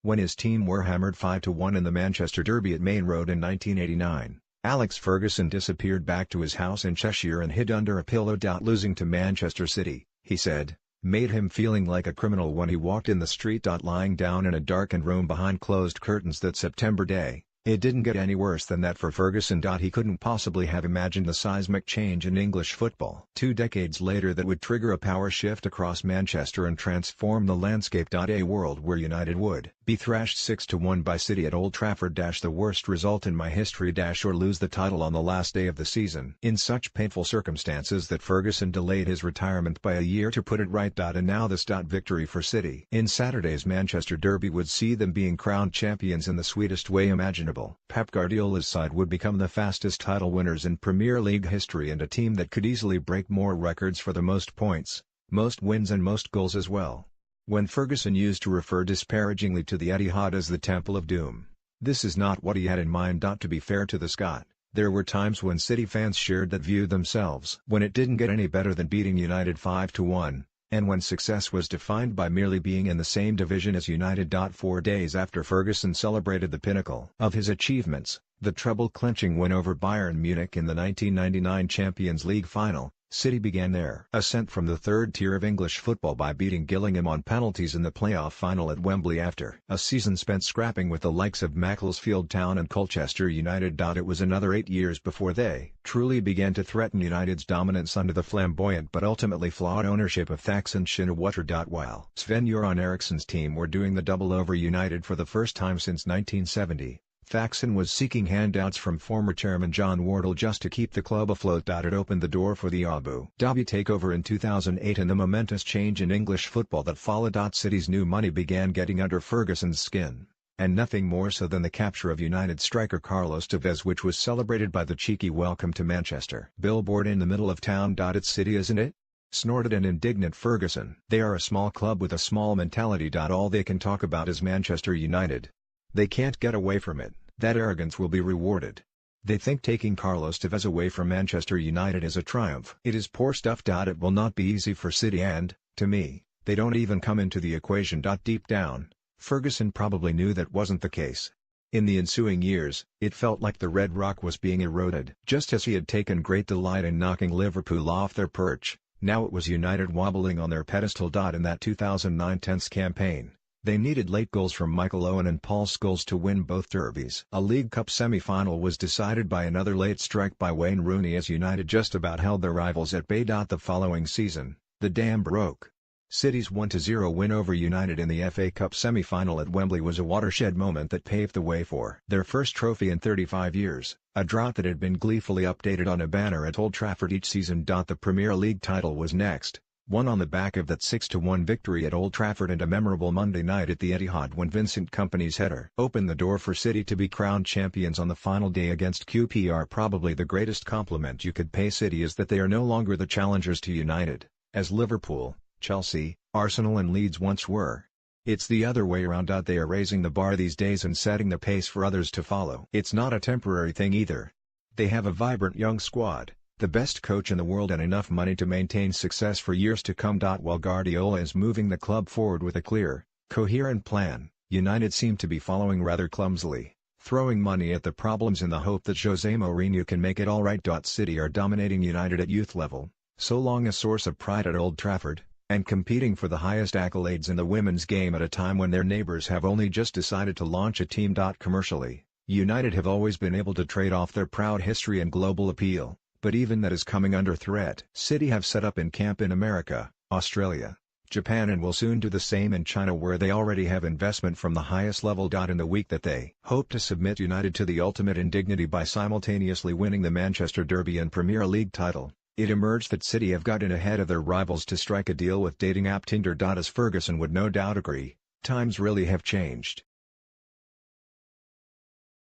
when his team were hammered 5-1 in the Manchester Derby at Main Road in 1989. Alex Ferguson disappeared back to his house in Cheshire and hid under a pillow. Losing to Manchester City, he said, made him feeling like a criminal when he walked in the street. Lying down in a darkened room behind closed curtains that September day, it didn't get any worse than that for Ferguson. He couldn't possibly have imagined the seismic change in English football 2 decades later that would trigger a power shift across Manchester and transform the landscape. A world where United would be thrashed 6-1 by City at Old Trafford. The worst result in my history. Or lose the title on the last day of the season in such painful circumstances that Ferguson delayed his retirement by a year to put it right. And now this. Victory for City in Saturday's Manchester Derby would see them being crowned champions in the sweetest way imaginable. Pep Guardiola's side would become the fastest title winners in Premier League history and a team that could easily break more records for the most points, most wins and most goals as well. When Ferguson used to refer disparagingly to the Etihad as the Temple of Doom, this is not what he had in mind. To be fair to the Scot, there were times when City fans shared that view themselves. When it didn't get any better than beating United 5-1, and when success was defined by merely being in the same division as United. 4 days after Ferguson celebrated the pinnacle of his achievements, the treble-clinching win over Bayern Munich in the 1999 Champions League final, City began their ascent from the third tier of English football by beating Gillingham on penalties in the playoff final at Wembley after a season spent scrapping with the likes of Macclesfield Town and Colchester United. It was another 8 years before they truly began to threaten United's dominance under the flamboyant but ultimately flawed ownership of Thaksin Shinawatra. While Sven-Göran Eriksson's team were doing the double over United for the first time since 1970. Thaksin was seeking handouts from former chairman John Wardle just to keep the club afloat. It opened the door for the Abu Dhabi takeover in 2008 and the momentous change in English football that followed. City's new money began getting under Ferguson's skin, and nothing more so than the capture of United striker Carlos Tevez, which was celebrated by the cheeky welcome to Manchester billboard in the middle of town. It's City, isn't it? Snorted an indignant Ferguson. They are a small club with a small mentality. All they can talk about is Manchester United. They can't get away from it. That arrogance will be rewarded. They think taking Carlos Tevez away from Manchester United is a triumph. It is poor stuff. It will not be easy for City and, to me, they don't even come into the equation. Deep down, Ferguson probably knew that wasn't the case. In the ensuing years, it felt like the Red Rock was being eroded. Just as he had taken great delight in knocking Liverpool off their perch, now it was United wobbling on their pedestal. In that 2009 tense campaign, they needed late goals from Michael Owen and Paul Scholes to win both derbies. A League Cup semi-final was decided by another late strike by Wayne Rooney as United just about held their rivals at bay. The following season, the dam broke. City's 1-0 win over United in the FA Cup semi-final at Wembley was a watershed moment that paved the way for their first trophy in 35 years, a drought that had been gleefully updated on a banner at Old Trafford each season. The Premier League title was next, won on the back of that 6-1 victory at Old Trafford and a memorable Monday night at the Etihad when Vincent Kompany's header opened the door for City to be crowned champions on the final day against QPR. Probably the greatest compliment you could pay City is that they are no longer the challengers to United, as Liverpool, Chelsea, Arsenal and Leeds once were. It's the other way around. They are raising the bar these days and setting the pace for others to follow. It's not a temporary thing either. They have a vibrant young squad, the best coach in the world and enough money to maintain success for years to come. While Guardiola is moving the club forward with a clear, coherent plan, United seem to be following rather clumsily, throwing money at the problems in the hope that Jose Mourinho can make it all right. City are dominating United at youth level, so long a source of pride at Old Trafford, and competing for the highest accolades in the women's game at a time when their neighbours have only just decided to launch a team. Commercially, United have always been able to trade off their proud history and global appeal, but even that is coming under threat. City have set up in camp in America, Australia, Japan and will soon do the same in China, where they already have investment from the highest level. In the week that they hope to submit United to the ultimate indignity by simultaneously winning the Manchester Derby and Premier League title, it emerged that City have gotten ahead of their rivals to strike a deal with dating app Tinder. As Ferguson would no doubt agree, times really have changed.